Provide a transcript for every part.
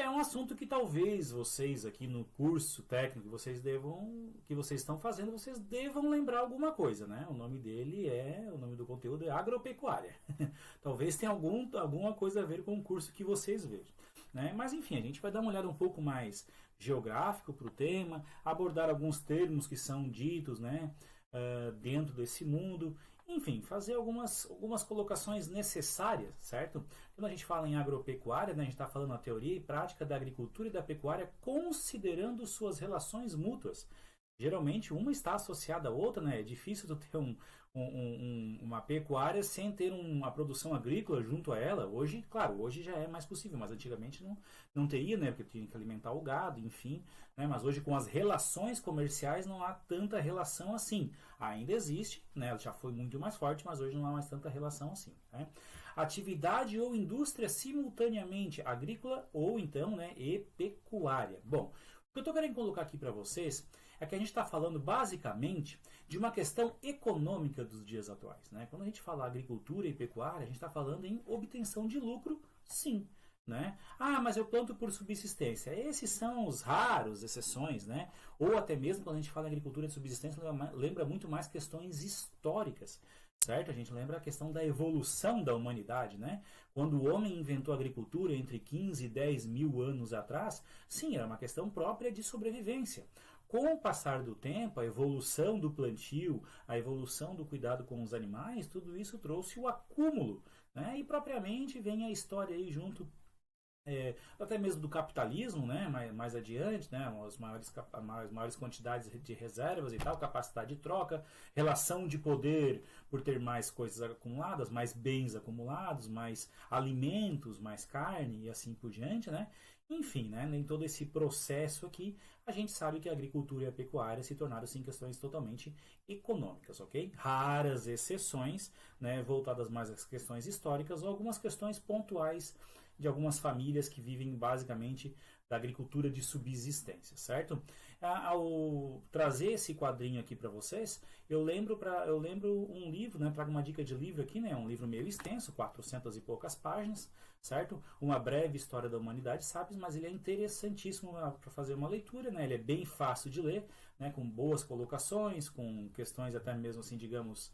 é um assunto que talvez vocês aqui no curso técnico que vocês estão fazendo, vocês devam lembrar alguma coisa, né? O nome o nome do conteúdo é agropecuária. Talvez tenha alguma coisa a ver com o curso que vocês vejam, né? Mas enfim, a gente vai dar uma olhada um pouco mais geográfico para o tema, abordar alguns termos que são ditos, né, dentro desse mundo, enfim, fazer algumas colocações necessárias, certo? Quando a gente fala em agropecuária, né, a gente está falando a teoria e prática da agricultura e da pecuária considerando suas relações mútuas. Geralmente uma está associada à outra, né? É difícil tu ter uma pecuária sem ter uma produção agrícola junto a ela. Hoje, claro, hoje já é mais possível, mas antigamente não teria, né? Porque tinha que alimentar o gado, enfim. Né? Mas hoje com as relações comerciais não há tanta relação assim. Ainda existe, né? Ela já foi muito mais forte, mas hoje não há mais tanta relação assim. Né? Atividade ou indústria simultaneamente agrícola ou então, né, e pecuária. Bom, o que eu estou querendo colocar aqui para vocês é que a gente está falando basicamente de uma questão econômica dos dias atuais. Né? Quando a gente fala agricultura e pecuária, a gente está falando em obtenção de lucro, sim. Né? Ah, mas eu planto por subsistência. Esses são os raros exceções, né? Ou até mesmo quando a gente fala em agricultura de subsistência, lembra muito mais questões históricas. Certo? A gente lembra a questão da evolução da humanidade, né? Quando o homem inventou a agricultura entre 15 e 10 mil anos atrás, sim, era uma questão própria de sobrevivência. Com o passar do tempo, a evolução do plantio, a evolução do cuidado com os animais, tudo isso trouxe o acúmulo, né? E propriamente vem a história aí junto até mesmo do capitalismo, né, mais adiante, né, as maiores quantidades de reservas e tal, capacidade de troca, relação de poder por ter mais coisas acumuladas, mais bens acumulados, mais alimentos, mais carne e assim por diante, né. Enfim, né, em todo esse processo aqui, a gente sabe que a agricultura e a pecuária se tornaram sim questões totalmente econômicas, ok? Raras exceções, né, voltadas mais às questões históricas ou algumas questões pontuais de algumas famílias que vivem basicamente da agricultura de subsistência, certo? Ao trazer esse quadrinho aqui para vocês, eu lembro um livro, né? Trago uma dica de livro aqui, né? Um livro meio extenso, 400 e poucas páginas, certo? Uma breve história da humanidade, sabe? Mas ele é interessantíssimo para fazer uma leitura, né? Ele é bem fácil de ler, né? Com boas colocações, com questões até mesmo assim, digamos,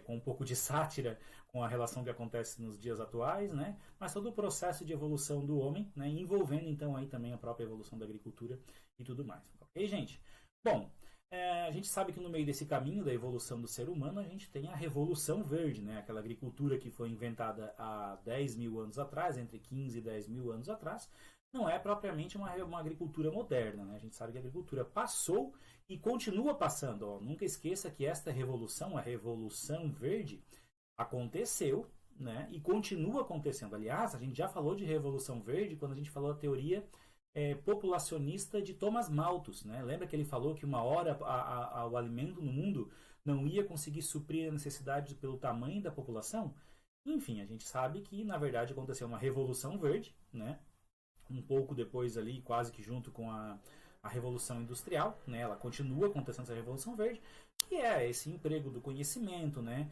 com um pouco de sátira com a relação que acontece nos dias atuais, né? Mas todo o processo de evolução do homem, né? Envolvendo então aí também a própria evolução da agricultura e tudo mais. Ok, gente? Bom, a gente sabe que no meio desse caminho da evolução do ser humano, a gente tem a Revolução Verde, né? Aquela agricultura que foi inventada há 10 mil anos atrás, entre 15 e 10 mil anos atrás, não é propriamente uma agricultura moderna, né? A gente sabe que a agricultura passou e continua passando. Ó. Nunca esqueça que esta revolução, a Revolução Verde, aconteceu, né? E continua acontecendo. Aliás, a gente já falou de Revolução Verde quando a gente falou da teoria populacionista de Thomas Malthus, né? Lembra que ele falou que uma hora o alimento no mundo não ia conseguir suprir a necessidade pelo tamanho da população? Enfim, a gente sabe que na verdade aconteceu uma Revolução Verde, né? Um pouco depois ali, quase que junto com a Revolução Industrial, né? Ela continua acontecendo essa Revolução Verde, que é esse emprego do conhecimento, né?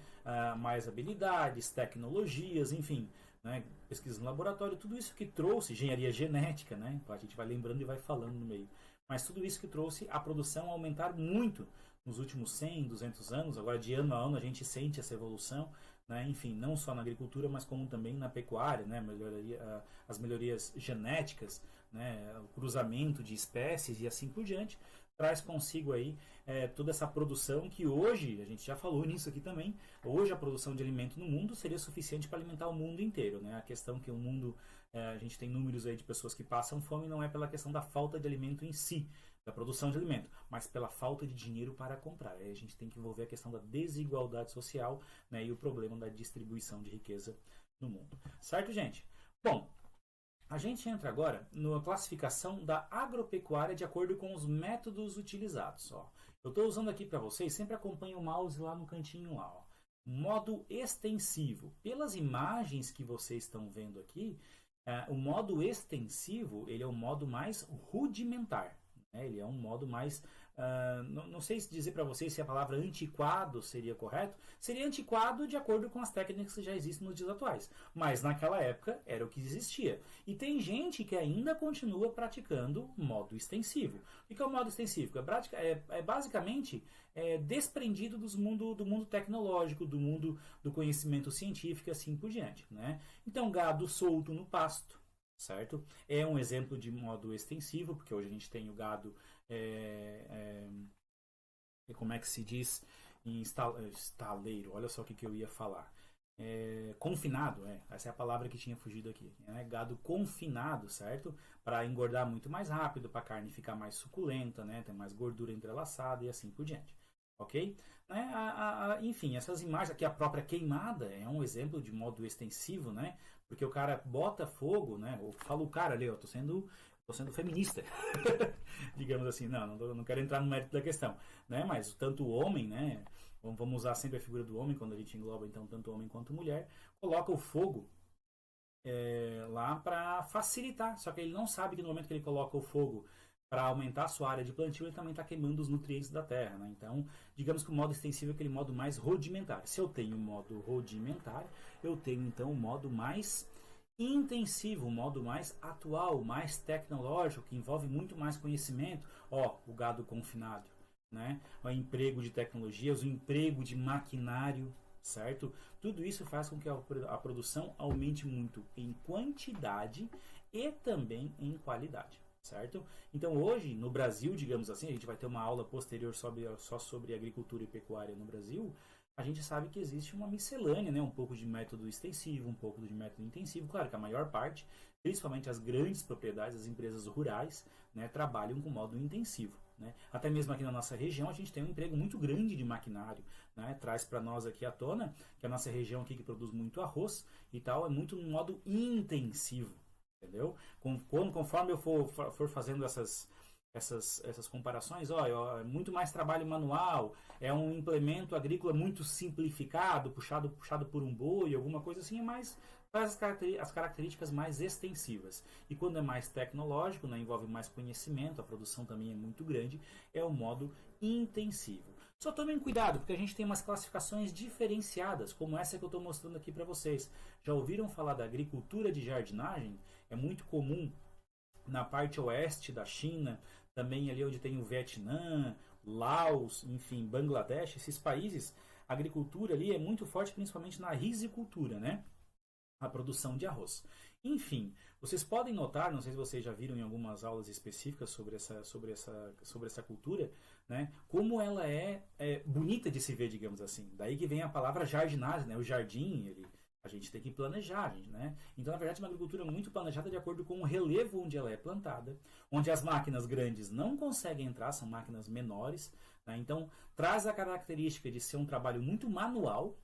Mais habilidades, tecnologias, enfim, né? Pesquisa no laboratório, tudo isso que trouxe, engenharia genética, né? A gente vai lembrando e vai falando no meio. Mas tudo isso que trouxe a produção a aumentar muito nos últimos 100, 200 anos. Agora, de ano a ano, a gente sente essa evolução, né? Enfim, não só na agricultura, mas como também na pecuária, né? As melhorias genéticas, né? O cruzamento de espécies e assim por diante, traz consigo aí toda essa produção que hoje, a gente já falou nisso aqui também, hoje a produção de alimento no mundo seria suficiente para alimentar o mundo inteiro, né? A questão que o mundo, a gente tem números aí de pessoas que passam fome, não é pela questão da falta de alimento em si, da produção de alimento, mas pela falta de dinheiro para comprar. Aí a gente tem que envolver a questão da desigualdade social, né, e o problema da distribuição de riqueza no mundo. Certo, gente? Bom, a gente entra agora na classificação da agropecuária de acordo com os métodos utilizados. Ó. Eu estou usando aqui para vocês, sempre acompanhe o mouse lá no cantinho lá. Ó. Modo extensivo. Pelas imagens que vocês estão vendo aqui, o modo extensivo ele é o modo mais rudimentar. né? Ele é um modo mais... não sei se dizer para vocês se a palavra antiquado seria correto. Seria antiquado de acordo com as técnicas que já existem nos dias atuais. Mas naquela época era o que existia. E tem gente que ainda continua praticando modo extensivo. O que é o modo extensivo? É basicamente desprendido do mundo tecnológico, do mundo do conhecimento científico e assim por diante, né? Então, gado solto no pasto, certo? É um exemplo de modo extensivo, porque hoje a gente tem o gado, como é que se diz, em estaleiro, olha só o que eu ia falar. Confinado, essa é a palavra que tinha fugido aqui, né? Gado confinado, certo? Para engordar muito mais rápido, para a carne ficar mais suculenta, né? Ter mais gordura entrelaçada e assim por diante, ok? Né? Enfim, essas imagens aqui, a própria queimada é um exemplo de modo extensivo, né? Porque o cara bota fogo, né? Eu falo o cara ali, eu tô sendo feminista, digamos assim, não quero entrar no mérito da questão, né? Mas tanto o homem, né? Vamos usar sempre a figura do homem quando a gente engloba então tanto homem quanto mulher, coloca o fogo lá para facilitar, só que ele não sabe que no momento que ele coloca o fogo para aumentar a sua área de plantio, ele também está queimando os nutrientes da terra, né? Então, digamos que o modo extensivo é aquele modo mais rudimentar. Se eu tenho o modo rudimentar, eu tenho então o modo mais intensivo, o modo mais atual, mais tecnológico, que envolve muito mais conhecimento. O gado confinado, né? O emprego de tecnologias, o emprego de maquinário, certo? Tudo isso faz com que a produção aumente muito em quantidade e também em qualidade, certo? Então hoje, no Brasil, digamos assim, a gente vai ter uma aula posterior só sobre agricultura e pecuária no Brasil. A gente sabe que existe uma miscelânea, né? Um pouco de método extensivo, um pouco de método intensivo. Claro que a maior parte, principalmente as grandes propriedades, as empresas rurais, né, trabalham com modo intensivo, né? Até mesmo aqui na nossa região a gente tem um emprego muito grande de maquinário, né? Traz para nós aqui à tona que a nossa região aqui que produz muito arroz e tal é muito no modo intensivo, entendeu? Conforme eu for fazendo essas comparações, é muito mais trabalho manual, é um implemento agrícola muito simplificado, puxado por um boi, alguma coisa assim, mas traz as características mais extensivas. E quando é mais tecnológico, né, envolve mais conhecimento, a produção também é muito grande, é o modo intensivo. Só tomem cuidado, porque a gente tem umas classificações diferenciadas, como essa que eu estou mostrando aqui para vocês. Já ouviram falar da agricultura de jardinagem? É muito comum na parte oeste da China, também ali onde tem o Vietnã, Laos, enfim, Bangladesh, esses países, a agricultura ali é muito forte, principalmente na risicultura, né? A produção de arroz. Enfim, vocês podem notar, não sei se vocês já viram em algumas aulas específicas sobre essa cultura, né? Como ela é bonita de se ver, digamos assim. Daí que vem a palavra jardinagem, né? O jardim, a gente tem que planejar, né? Então, na verdade, é uma agricultura muito planejada de acordo com o relevo onde ela é plantada, onde as máquinas grandes não conseguem entrar, são máquinas menores, né? Então, traz a característica de ser um trabalho muito manual,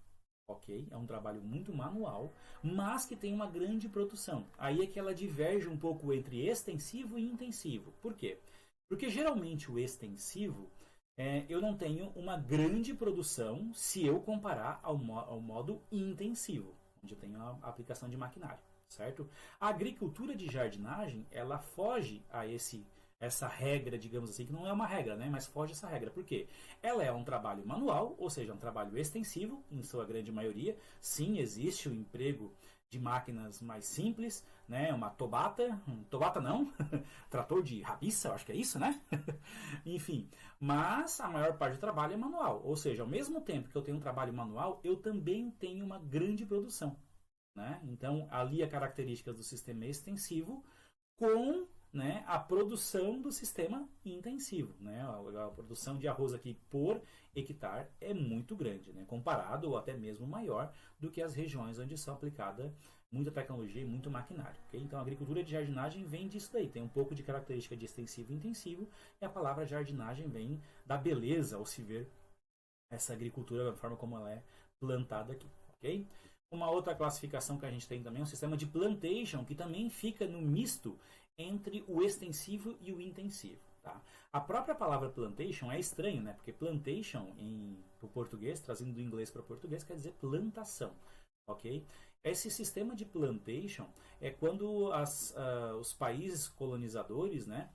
ok? É um trabalho muito manual, mas que tem uma grande produção. Aí é que ela diverge um pouco entre extensivo e intensivo. Por quê? Porque geralmente o extensivo, eu não tenho uma grande produção se eu comparar ao modo intensivo, onde eu tenho a aplicação de maquinário, certo? A agricultura de jardinagem, ela foge a essa regra, digamos assim, que não é uma regra, né? Mas foge essa regra. Por quê? Ela é um trabalho manual, ou seja, um trabalho extensivo, em sua grande maioria. Sim, existe o emprego de máquinas mais simples, né? Uma tobata não, trator de rabiça, eu acho que é isso, né? Enfim, mas a maior parte do trabalho é manual, ou seja, ao mesmo tempo que eu tenho um trabalho manual, eu também tenho uma grande produção, né? Então, ali a características do sistema extensivo com, né, a produção do sistema intensivo, né? A produção de arroz aqui por hectare é muito grande, né? Comparado ou até mesmo maior do que as regiões onde são aplicada muita tecnologia e muito maquinário, okay? Então a agricultura de jardinagem vem disso daí, tem um pouco de característica de extensivo e intensivo, e a palavra jardinagem vem da beleza ao se ver essa agricultura da forma como ela é plantada aqui, ok? Uma outra classificação que a gente tem também é um sistema de plantation, que também fica no misto entre o extensivo e o intensivo. Tá? A própria palavra plantation é estranho, né? Porque plantation, para o português, trazendo do inglês para o português, quer dizer plantação. Ok? Esse sistema de plantation é quando os países colonizadores, né,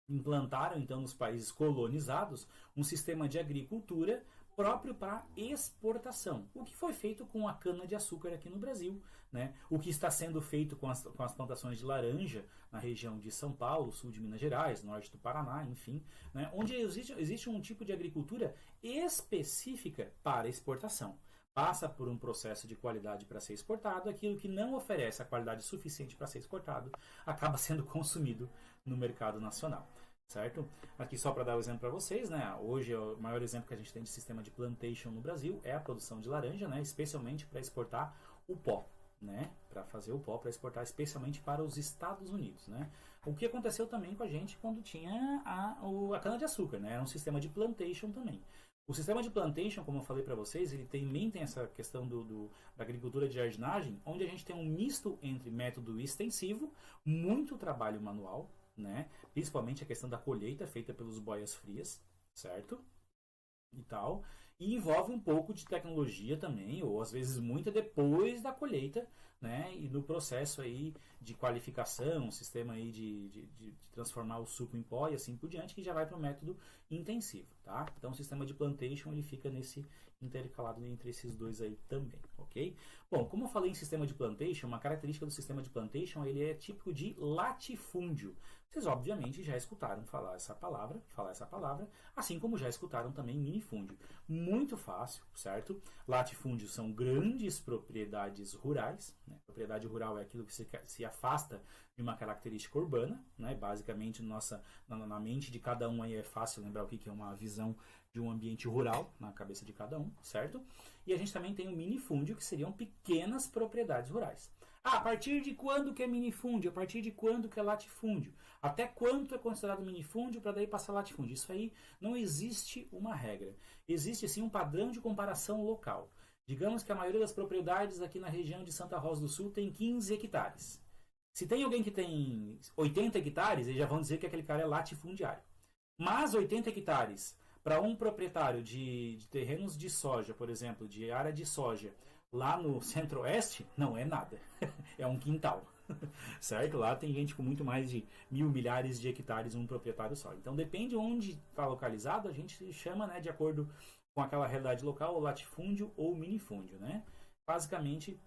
implantaram então nos países colonizados um sistema de agricultura próprio para exportação. O que foi feito com a cana-de-açúcar aqui no Brasil, né? O que está sendo feito com as plantações de laranja na região de São Paulo, sul de Minas Gerais, norte do Paraná, enfim, né? Onde existe um tipo de agricultura específica para exportação. Passa por um processo de qualidade para ser exportado, aquilo que não oferece a qualidade suficiente para ser exportado acaba sendo consumido no mercado nacional. Certo? Aqui só para dar o exemplo para vocês, né? Hoje o maior exemplo que a gente tem de sistema de plantation no Brasil é a produção de laranja, né? Especialmente para exportar o pó, né? Para fazer o pó para exportar especialmente para os Estados Unidos, né? O que aconteceu também com a gente quando tinha a cana-de-açúcar, né? Era um sistema de plantation também. O sistema de plantation, como eu falei para vocês, ele também tem essa questão da agricultura de jardinagem, onde a gente tem um misto entre método extensivo, muito trabalho manual, né? Principalmente a questão da colheita feita pelos boias frias, certo? E tal. E envolve um pouco de tecnologia também, ou às vezes muita depois da colheita, né? E no processo aí de qualificação, sistema aí de transformar o suco em pó e assim por diante, que já vai para o método intensivo, tá? Então o sistema de plantation ele fica nesse intercalado entre esses dois aí também, ok? Bom, como eu falei em sistema de plantation, uma característica do sistema de plantation ele é típico de latifúndio. Vocês obviamente já escutaram falar essa palavra, assim como já escutaram também minifúndio. Muito fácil, certo? Latifúndios são grandes propriedades rurais, né? Propriedade rural é aquilo que se afasta de uma característica urbana, né? Basicamente na mente de cada um aí é fácil lembrar o que é uma visão de um ambiente rural na cabeça de cada um, certo? E a gente também tem o minifúndio, que seriam pequenas propriedades rurais. A partir de quando que é minifúndio? A partir de quando que é latifúndio? Até quanto é considerado minifúndio para daí passar latifúndio? Isso aí não existe uma regra. Existe sim um padrão de comparação local. Digamos que a maioria das propriedades aqui na região de Santa Rosa do Sul tem 15 hectares. Se tem alguém que tem 80 hectares, eles já vão dizer que aquele cara é latifundiário. Mas 80 hectares para um proprietário de terrenos de soja, por exemplo, de área de soja, lá no centro-oeste, não é nada. É um quintal. Certo? Lá tem gente com muito mais de milhares de hectares, um proprietário só. Então depende onde está localizado, a gente chama, né, de acordo com aquela realidade local, o latifúndio ou minifúndio, né? Basicamente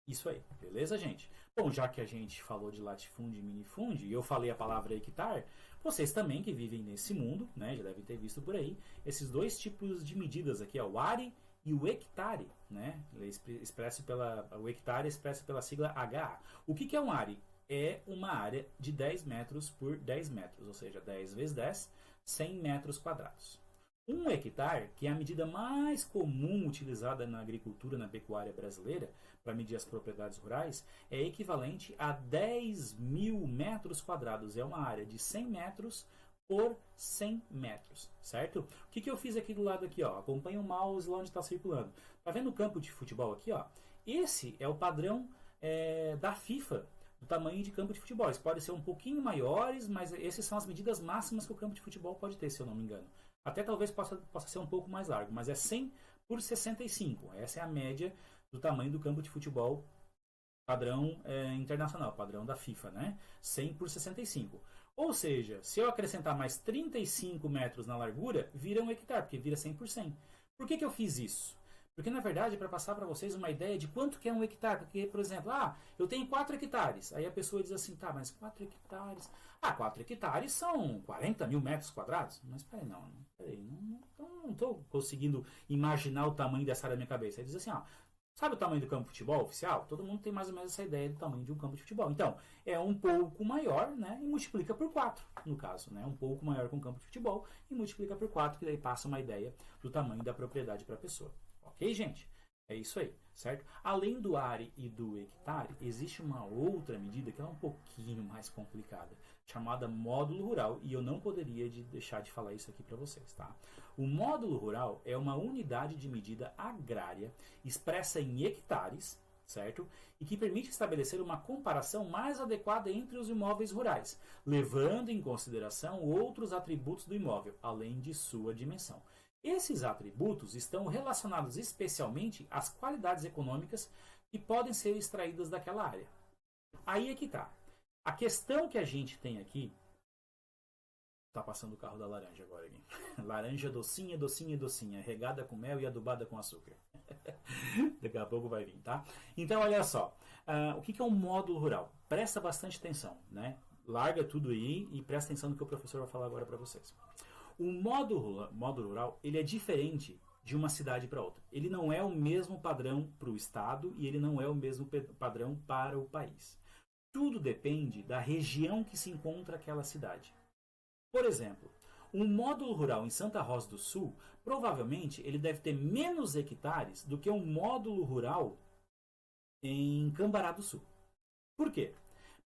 isso aí, beleza, gente? Bom, já que a gente falou de latifúndio e minifúndio, e eu falei a palavra hectare, vocês também que vivem nesse mundo, né, já devem ter visto por aí, esses dois tipos de medidas aqui, ó, o are e o hectare, né? O hectare é expresso pela sigla HA. O que é um are? É uma área de 10 metros por 10 metros, ou seja, 10 vezes 10, 100 metros quadrados. Um hectare, que é a medida mais comum utilizada na agricultura, na pecuária brasileira, para medir as propriedades rurais, é equivalente a 10 mil metros quadrados. É uma área de 100 metros por 100 metros, certo? O que eu fiz aqui do lado aqui, ó? Acompanha o mouse lá onde está circulando. Tá vendo o campo de futebol aqui, ó? Esse é o padrão da FIFA, do tamanho de campo de futebol. Eles podem ser um pouquinho maiores, mas essas são as medidas máximas que o campo de futebol pode ter, se eu não me engano. Até talvez possa ser um pouco mais largo, mas é 100 por 65. Essa é a média do tamanho do campo de futebol padrão internacional, padrão da FIFA, né? 100 por 65. Ou seja, se eu acrescentar mais 35 metros na largura, vira um hectare, porque vira 100 por 100. Por que eu fiz isso? Porque, na verdade, é para passar para vocês uma ideia de quanto que é um hectare. Porque, por exemplo, eu tenho 4 hectares. Aí a pessoa diz assim, tá, mas 4 hectares... 4 hectares são 40 mil metros quadrados? Mas peraí, não estou conseguindo imaginar o tamanho dessa área na minha cabeça. Aí diz assim, sabe o tamanho do campo de futebol oficial? Todo mundo tem mais ou menos essa ideia do tamanho de um campo de futebol. Então, é um pouco maior, né? E multiplica por 4, no caso, né? Um pouco maior que um campo de futebol e multiplica por 4, que daí passa uma ideia do tamanho da propriedade para a pessoa. Ok, gente? É isso aí, certo? Além do are e do hectare, existe uma outra medida que é um pouquinho mais complicada, chamada módulo rural, e eu não poderia deixar de falar isso aqui para vocês, tá? O módulo rural é uma unidade de medida agrária expressa em hectares, certo? E que permite estabelecer uma comparação mais adequada entre os imóveis rurais, levando em consideração outros atributos do imóvel, além de sua dimensão. Esses atributos estão relacionados especialmente às qualidades econômicas que podem ser extraídas daquela área. Aí é que está. A questão que a gente tem aqui Tá passando o carro da laranja agora aqui. Laranja docinha, docinha, docinha, regada com mel e adubada com açúcar. Daqui a pouco vai vir, tá? Então, olha só. O que é um módulo rural? Presta bastante atenção, né? Larga tudo aí e presta atenção no que o professor vai falar agora para vocês. O módulo rural, ele é diferente de uma cidade para outra. Ele não é o mesmo padrão para o estado e ele não é o mesmo padrão para o país. Tudo depende da região que se encontra aquela cidade. Por exemplo, um módulo rural em Santa Rosa do Sul, provavelmente ele deve ter menos hectares do que um módulo rural em Cambará do Sul. Por quê?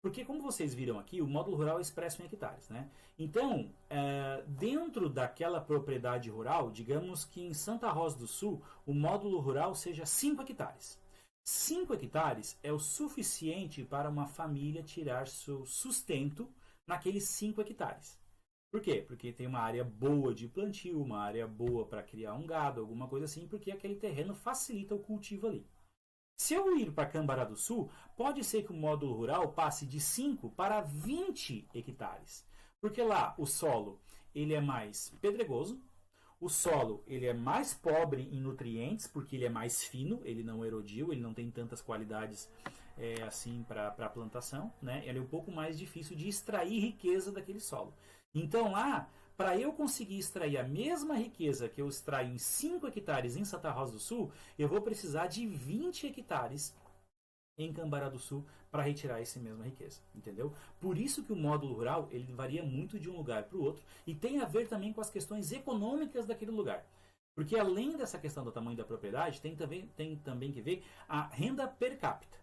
Porque, como vocês viram aqui, o módulo rural é expresso em hectares, né? Então, dentro daquela propriedade rural, digamos que em Santa Rosa do Sul, o módulo rural seja 5 hectares. 5 hectares é o suficiente para uma família tirar seu sustento naqueles 5 hectares. Por quê? Porque tem uma área boa de plantio, uma área boa para criar um gado, alguma coisa assim, porque aquele terreno facilita o cultivo ali. Se eu ir para Cambará do Sul, pode ser que o módulo rural passe de 5 para 20 hectares. Porque lá o solo ele é mais pedregoso, o solo ele é mais pobre em nutrientes, porque ele é mais fino, ele não erodiu, ele não tem tantas qualidades assim para a plantação, né? Ele é um pouco mais difícil de extrair riqueza daquele solo. Então lá, para eu conseguir extrair a mesma riqueza que eu extraio em 5 hectares em Santa Rosa do Sul, eu vou precisar de 20 hectares em Cambará do Sul para retirar essa mesma riqueza, entendeu? Por isso que o módulo rural ele varia muito de um lugar para o outro e tem a ver também com as questões econômicas daquele lugar. Porque além dessa questão do tamanho da propriedade, tem também que ver a renda per capita.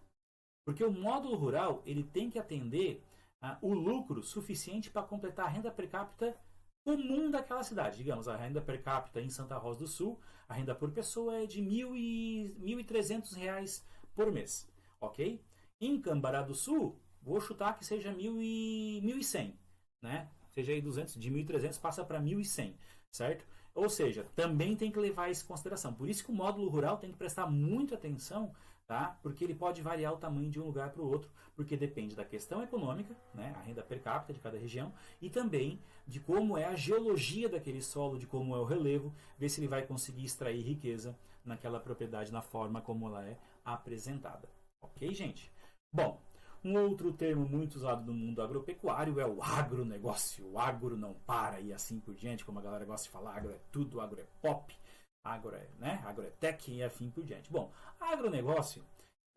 Porque o módulo rural ele tem que atender o lucro suficiente para completar a renda per capita comum daquela cidade. Digamos, a renda per capita em Santa Rosa do Sul, a renda por pessoa é de R$ 1.300 por mês. Ok? Em Cambará do Sul, vou chutar que seja 1.100, né? Seja aí 200, de 1.300 passa para 1.100, certo? Ou seja, também tem que levar isso em consideração. Por isso que o módulo rural tem que prestar muita atenção, tá? Porque ele pode variar o tamanho de um lugar para o outro, porque depende da questão econômica, né? A renda per capita de cada região, e também de como é a geologia daquele solo, de como é o relevo, ver se ele vai conseguir extrair riqueza naquela propriedade, na forma como ela é apresentada. Ok, gente? Bom, um outro termo muito usado no mundo agropecuário é o agronegócio. O agro não para e assim por diante, como a galera gosta de falar, agro é tudo, agro é pop, agro é tech e assim por diante. Bom, agronegócio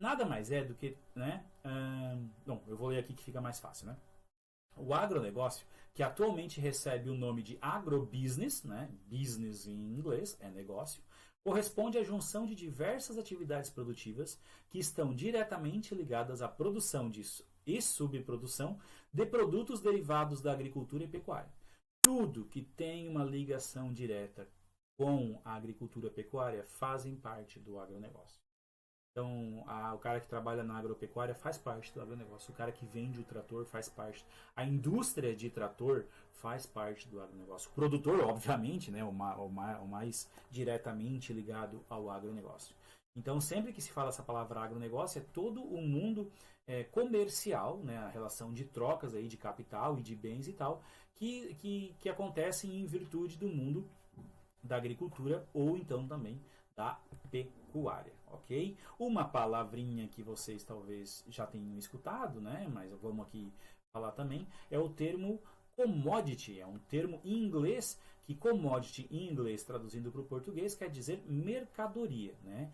nada mais é do que, né? Bom, eu vou ler aqui que fica mais fácil, né? O agronegócio, que atualmente recebe o nome de agrobusiness, né? Business em inglês é negócio, corresponde à junção de diversas atividades produtivas que estão diretamente ligadas à produção e subprodução de produtos derivados da agricultura e pecuária. Tudo que tem uma ligação direta com a agricultura e pecuária fazem parte do agronegócio. Então, o cara que trabalha na agropecuária faz parte do agronegócio. O cara que vende o trator faz parte. A indústria de trator faz parte do agronegócio. O produtor, obviamente, né, o mais diretamente ligado ao agronegócio. Então, sempre que se fala essa palavra agronegócio, é todo o mundo comercial, né, a relação de trocas aí de capital e de bens e tal, que acontecem em virtude do mundo da agricultura ou então também da pecuária, ok? Uma palavrinha que vocês talvez já tenham escutado, né? Mas vamos aqui falar também, é o termo commodity. É um termo em inglês, que commodity em inglês, traduzindo para o português, quer dizer mercadoria, né?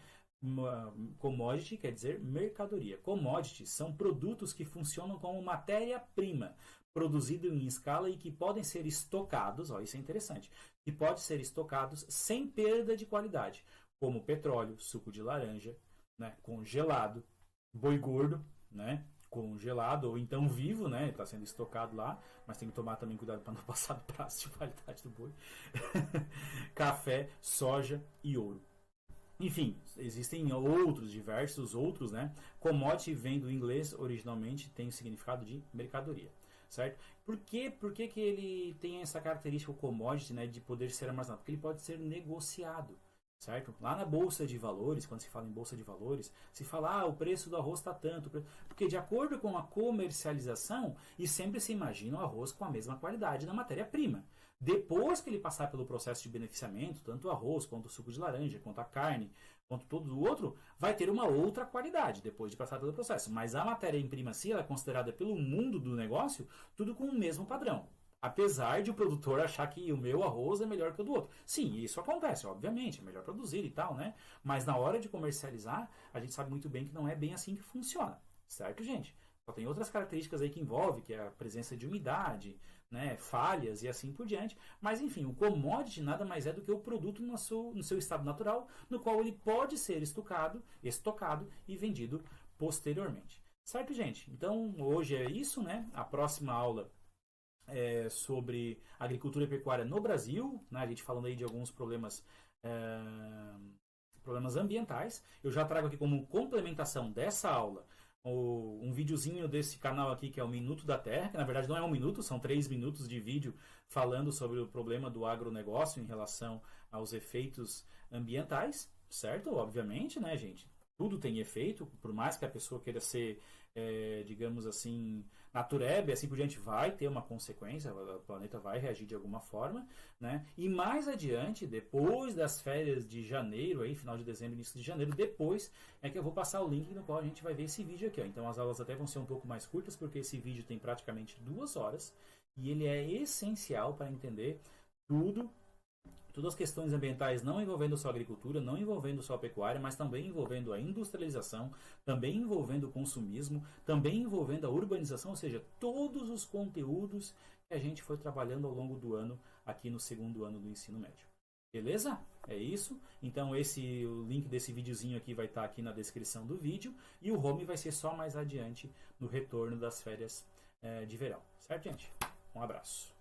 Commodity quer dizer mercadoria. Commodities são produtos que funcionam como matéria-prima, produzido em escala e que podem ser estocados, ó, isso é interessante, que pode ser estocados sem perda de qualidade, como petróleo, suco de laranja, né, congelado, boi gordo, né, congelado ou então vivo, né, está sendo estocado lá, mas tem que tomar também cuidado para não passar do prazo de validade do boi, café, soja e ouro. Enfim, existem diversos outros, né? Commodity vem do inglês, originalmente tem o significado de mercadoria, certo? Por que ele tem essa característica, o commodity, né, de poder ser armazenado? Porque ele pode ser negociado, certo? Lá na Bolsa de Valores, quando se fala em Bolsa de Valores, se fala, o preço do arroz está tanto, porque de acordo com a comercialização, e sempre se imagina o arroz com a mesma qualidade da matéria-prima. Depois que ele passar pelo processo de beneficiamento, tanto o arroz, quanto o suco de laranja, quanto a carne, quanto todo o outro, vai ter uma outra qualidade depois de passar pelo processo. Mas a matéria-prima em si, ela é considerada pelo mundo do negócio, tudo com o mesmo padrão. Apesar de o produtor achar que o meu arroz é melhor que o do outro. Sim, isso acontece, obviamente, é melhor produzir e tal, né? Mas na hora de comercializar, a gente sabe muito bem que não é bem assim que funciona, certo, gente? Só tem outras características aí que envolve, que é a presença de umidade, né, falhas e assim por diante. Mas enfim, o commodity nada mais é do que o produto no seu estado natural, no qual ele pode ser estocado e vendido posteriormente. Certo, gente? Então, hoje é isso, né? A próxima aula sobre agricultura e pecuária no Brasil, né? A gente falando aí de alguns problemas ambientais. Eu já trago aqui como complementação dessa aula um videozinho desse canal aqui que é o Minuto da Terra, que na verdade não é 1 minuto, são 3 minutos de vídeo falando sobre o problema do agronegócio em relação aos efeitos ambientais, certo? Obviamente, né, gente? Tudo tem efeito, por mais que a pessoa queira ser, digamos assim, natureba e assim por diante, vai ter uma consequência, o planeta vai reagir de alguma forma, né? E mais adiante, depois das férias de janeiro, aí, final de dezembro, início de janeiro, depois é que eu vou passar o link no qual a gente vai ver esse vídeo aqui, ó. Então as aulas até vão ser um pouco mais curtas, porque esse vídeo tem praticamente 2 horas e ele é essencial para entender todas as questões ambientais, não envolvendo só a agricultura, não envolvendo só a pecuária, mas também envolvendo a industrialização, também envolvendo o consumismo, também envolvendo a urbanização, ou seja, todos os conteúdos que a gente foi trabalhando ao longo do ano aqui no 2º ano do ensino médio. Beleza? É isso. Então o link desse videozinho aqui vai estar aqui na descrição do vídeo e o home vai ser só mais adiante no retorno das férias de verão. Certo, gente? Um abraço.